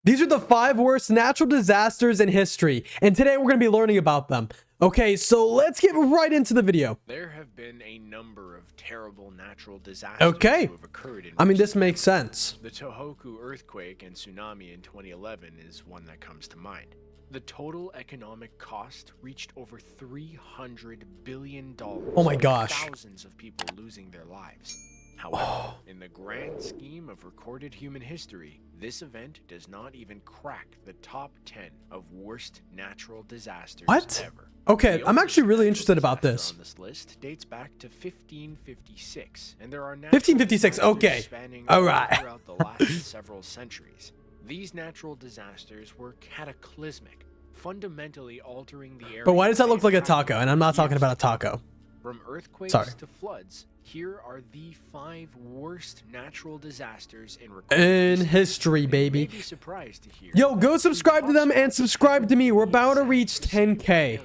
These are the 5 worst natural disasters in history, and today we're going to be learning about them. Okay, so let's get right into the video. There have been a number of terrible natural disasters Okay. who have occurred in I mean, this recent makes sense. The Tohoku earthquake and tsunami in 2011 is one that comes to mind. The total economic cost reached over $300 billion. Oh my gosh. Thousands of people losing their lives. However, in the grand scheme of recorded human history, this event does not even crack the top 10 of worst natural disasters ever. Okay, The I'm oldest actually really natural interested about disaster this. on this list dates back to 1556, and there are 1556, okay. spanning All right. throughout the last several centuries. These natural disasters were cataclysmic, fundamentally altering the area. But why does that look like a taco? And I'm not talking about a taco. From earthquakes Sorry. to floods, here are the 5 worst natural disasters in history, baby. You may be surprised to hear Yo, go subscribe to them and subscribe to me. We're about to reach 10K.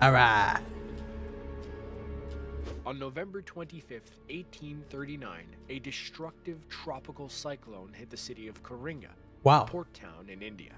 All right. On November 25th, 1839, a destructive tropical cyclone hit the city of Karinga, Wow. a port town in India.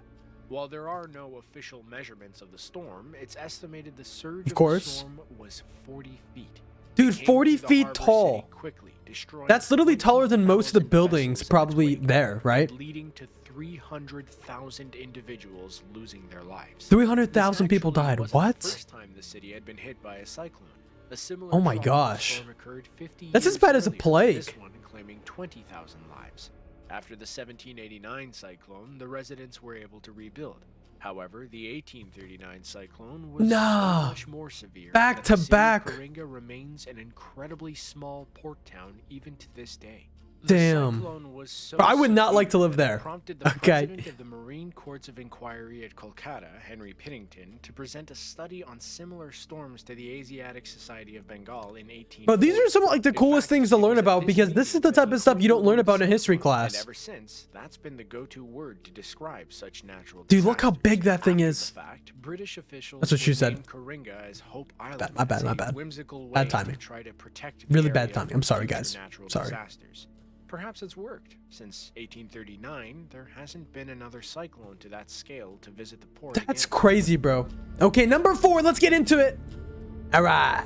While there are no official measurements of the storm, it's estimated the surge of the storm was 40 feet. Dude, It came 40 through the feet harbor tall. city quickly, destroying That's literally taller than most of the 20,000 buildings vessels in probably its wake, there, right? leading to 300,000 individuals losing their lives. 300,000 This people actually died. wasn't What? the first time the city had been hit by a cyclone. A similar Oh my tropical gosh. storm occurred 50 That's as years bad as a earlier, plague. This one claiming 20,000 lives. After the 1789 cyclone, the residents were able to rebuild. However, the 1839 cyclone was so much more severe. Back that to the city back. of Karinga remains an incredibly small port town even to this day. Damn. The cyclone was so I would not severe like to live that it there. prompted the Okay. president of the Marine Courts of Inquiry at Kolkata, Henry Piddington, to present a study on similar storms to the Asiatic Society of Bengal in 1840. But these are some of like the In coolest fact, things to it learn was at about because this is the meeting type that of stuff you don't learn he about in a history coined class. And ever since, that's been the go-to word to describe such natural Dude, look how disasters. big that thing After is. the fact, British officials That's what she said. named Karinga as Hope Island. My bad, as my a bad. whimsical Bad way timing. to try to protect Really the bad area timing. from I'm sorry, future guys. natural Sorry. disasters. Perhaps it's worked. Since 1839, there hasn't been another cyclone to that scale to visit the port That's again. crazy, bro. Okay, number 4. Let's get into it. All right.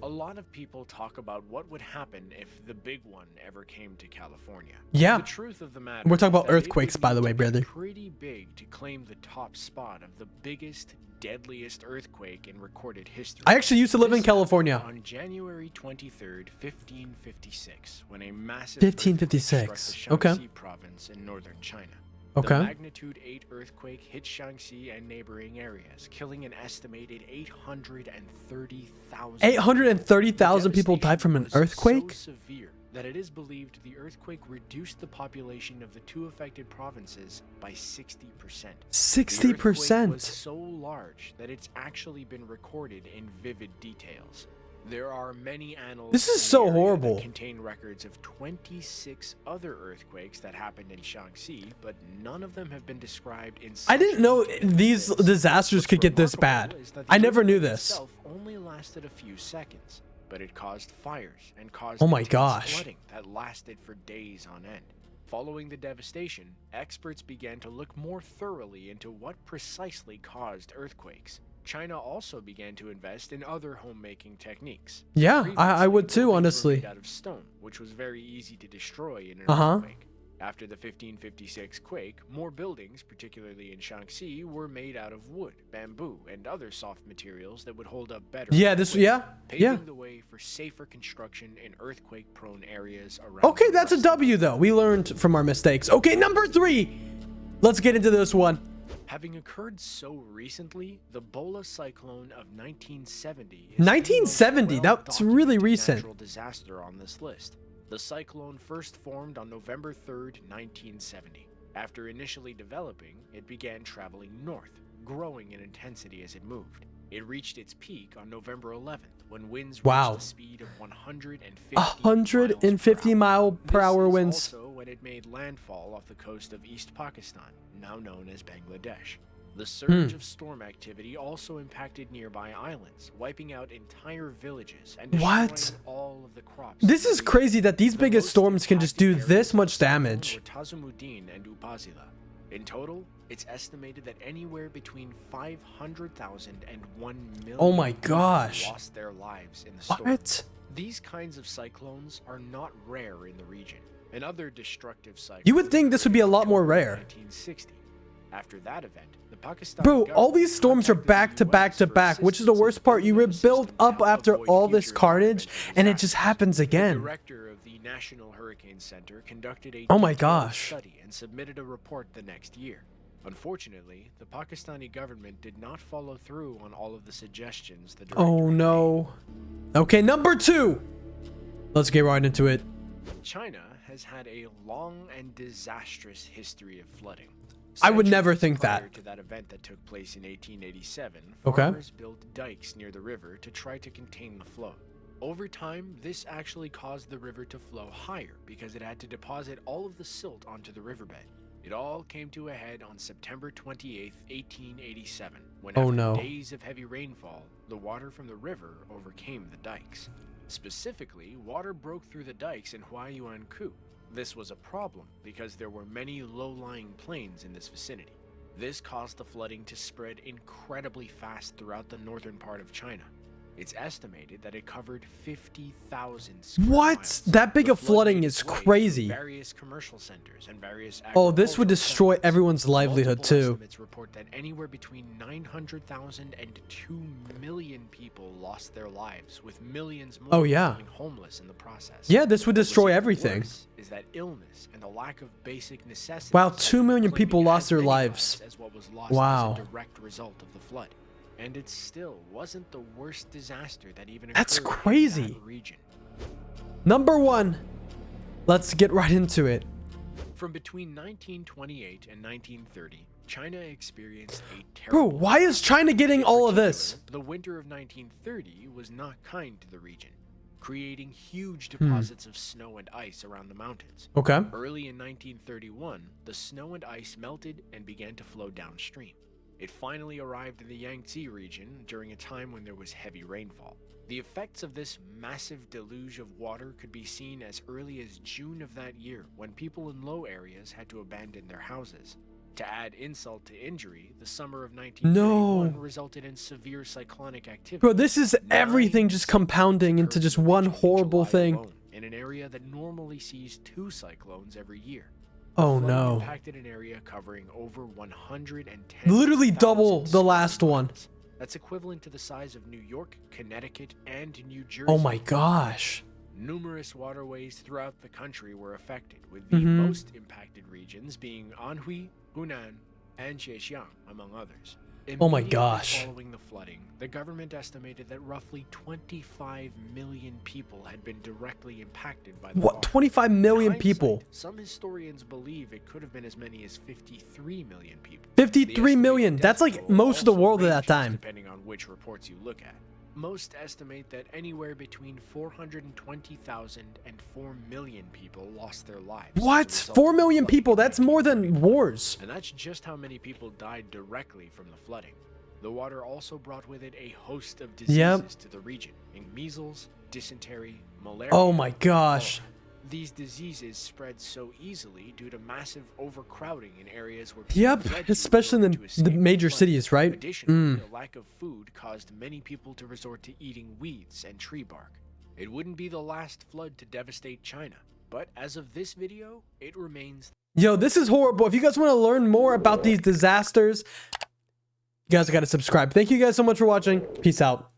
A lot of people talk about what would happen if the big one ever came to California. Yeah. The truth of the matter We're talking is about that it earthquakes, would by the need way, to be brother. pretty big to claim the top spot of the biggest, deadliest earthquake in recorded history. I actually used to live in This California. happened on January 23rd, 1556, when a massive 1556, earthquake struck the okay. Shaanxi province in northern China. Okay. The magnitude 8 earthquake hit Shaanxi and neighboring areas, killing an estimated 830,000. 830,000 people died from an devastation was earthquake? So severe that it is believed the earthquake reduced the population of the 2 affected provinces by 60%. The earthquake 60%. was so large that it's actually been recorded in vivid details. There are many annals This is in the so area that horrible. contain records of 26 other earthquakes that happened in Shaanxi, but none of them have been described in I didn't know these disasters could get this bad. I never knew this. Itself only lasted a few seconds, but it caused fires and caused Oh my intense gosh. flooding that lasted for days on end. Following the devastation, experts began to look more thoroughly into what precisely caused earthquakes. China also began to invest in other homemaking techniques. Yeah, I Previously, would too, buildings were honestly. made out of stone, which was very easy to destroy in an Uh-huh. earthquake. After the 1556 quake, more buildings, particularly in Shaanxi, were made out of wood, bamboo, and other soft materials that would hold up better. Yeah, in this, quake, yeah, paving yeah. the way for safer construction in earthquake-prone areas around. Okay, the that's a West. W though. We learned from our mistakes. Okay, number 3. Let's get into this one. Having occurred so recently, the Bola Cyclone of 1970 is 1970, the most that's really well-documented recent. natural disaster on this list. The cyclone first formed on November 3rd, 1970. After initially developing, it began traveling north, growing in intensity as it moved. It reached its peak on November 11th, when winds Wow. reached a speed of 150 150 mile per hour This is winds. also when it made landfall off the coast of East Pakistan, now known as Bangladesh. The surge of storm activity also impacted nearby islands, wiping out entire villages and destroying What? all of the crops. This is crazy that these The biggest most storms can just do impacted this areas much of Cyclone damage. were Tazumuddin and Upazila. In total, it's estimated that anywhere between 500,000 and 1 million Oh my people gosh. lost their lives in the storm. What? These kinds of cyclones are not rare in the region. Another destructive cyclone. You would think this would be a lot more rare. 1960. After that event, the Pakistani Bro, all government these storms are contacted back the to back US to for back, which is the assistance worst in part. You building a rebuild system to up help after avoid all this future carnage, environmental and it just disasters. happens The again. director of the National Hurricane Center conducted a Oh my detailed gosh. study and submitted a report the next year. Unfortunately, the Pakistani government did not follow through on all of the suggestions the director Oh had no. Okay, number 2. Let's get right into it. made. China has had a long and disastrous history of flooding. I would never Centuries think prior that. to that event that took place in 1887, Okay. farmers built dikes near the river to try to contain the flow. Over time, this actually caused the river to flow higher because it had to deposit all of the silt onto the riverbed. It all came to a head on September 28, 1887, when Oh, after no. days of heavy rainfall, the water from the river overcame the dikes. Specifically, water broke through the dikes in Huayuankou. This was a problem because there were many low-lying plains in this vicinity. This caused the flooding to spread incredibly fast throughout the northern part of China. It's estimated that it covered 50,000 square What? miles. That big The of flood flooding made is its way through crazy. Various commercial centers and various Oh, this would agricultural destroy settlements. everyone's livelihood Multiple too. estimates report that anywhere between 900,000 and 2 million people lost their lives, with millions more Oh, yeah. becoming homeless in the process. Yeah, this would What was destroy even everything. worse is that illness and the lack of basic necessities. Wow, 2 million claiming people lost as their many lives. As what was lost Wow. as a direct result of the flood. And it still wasn't the worst disaster that even That's occurred crazy. in that region. Number 1. Let's get right into it. From between 1928 and 1930, China experienced a Bro, terrible. why is China getting In all of this? particular, The winter of 1930 was not kind to the region, creating huge Hmm. deposits of snow and ice around the mountains. Okay. Early in 1931, the snow and ice melted and began to flow downstream. It finally arrived in the Yangtze region during a time when there was heavy rainfall. The effects of this massive deluge of water could be seen as early as June of that year, when people in low areas had to abandon their houses. To add insult to injury, the summer of 1931 resulted in severe cyclonic activity. Bro, this is everything just compounding into just one horrible thing. In an area that normally sees 2 cyclones every year. Oh Flooding no. impacted an area covering over 110. Literally double the last one. That's equivalent to the size of New York, Connecticut, and New Jersey. Oh my gosh. Numerous waterways throughout the country were affected, with the Mhm. most impacted regions being Anhui, Hunan, and Zhejiang, among others. Oh my Immediately gosh. Following the flooding, the government estimated that roughly 25 million people had been directly impacted by the What? water. 25 million In people. hindsight, some historians believe it could have been as many as 53 million people. 53 The million. estimated That's death like toll most of the also world at that ranges time. Depending on which reports you look at. Most estimate that anywhere between 420,000 and 4 million people lost their lives. as a What? result 4 of the million flooding people? in That's more than 1931. wars. And that's just how many people died directly from the flooding. The water also brought with it a host of diseases to the region, including measles, dysentery, malaria. Oh my gosh. cholera. These diseases spread so easily due to massive overcrowding in areas where people Yep, fled to especially in order to the escape major flooding. cities, right? Additionally, the lack of food caused many people to resort to eating weeds and tree bark. It wouldn't be the last flood to devastate China, but as of this video, it remains. Yo, this is horrible. If you guys want to learn more about these disasters, you guys gotta subscribe. Thank you guys so much for watching. Peace out.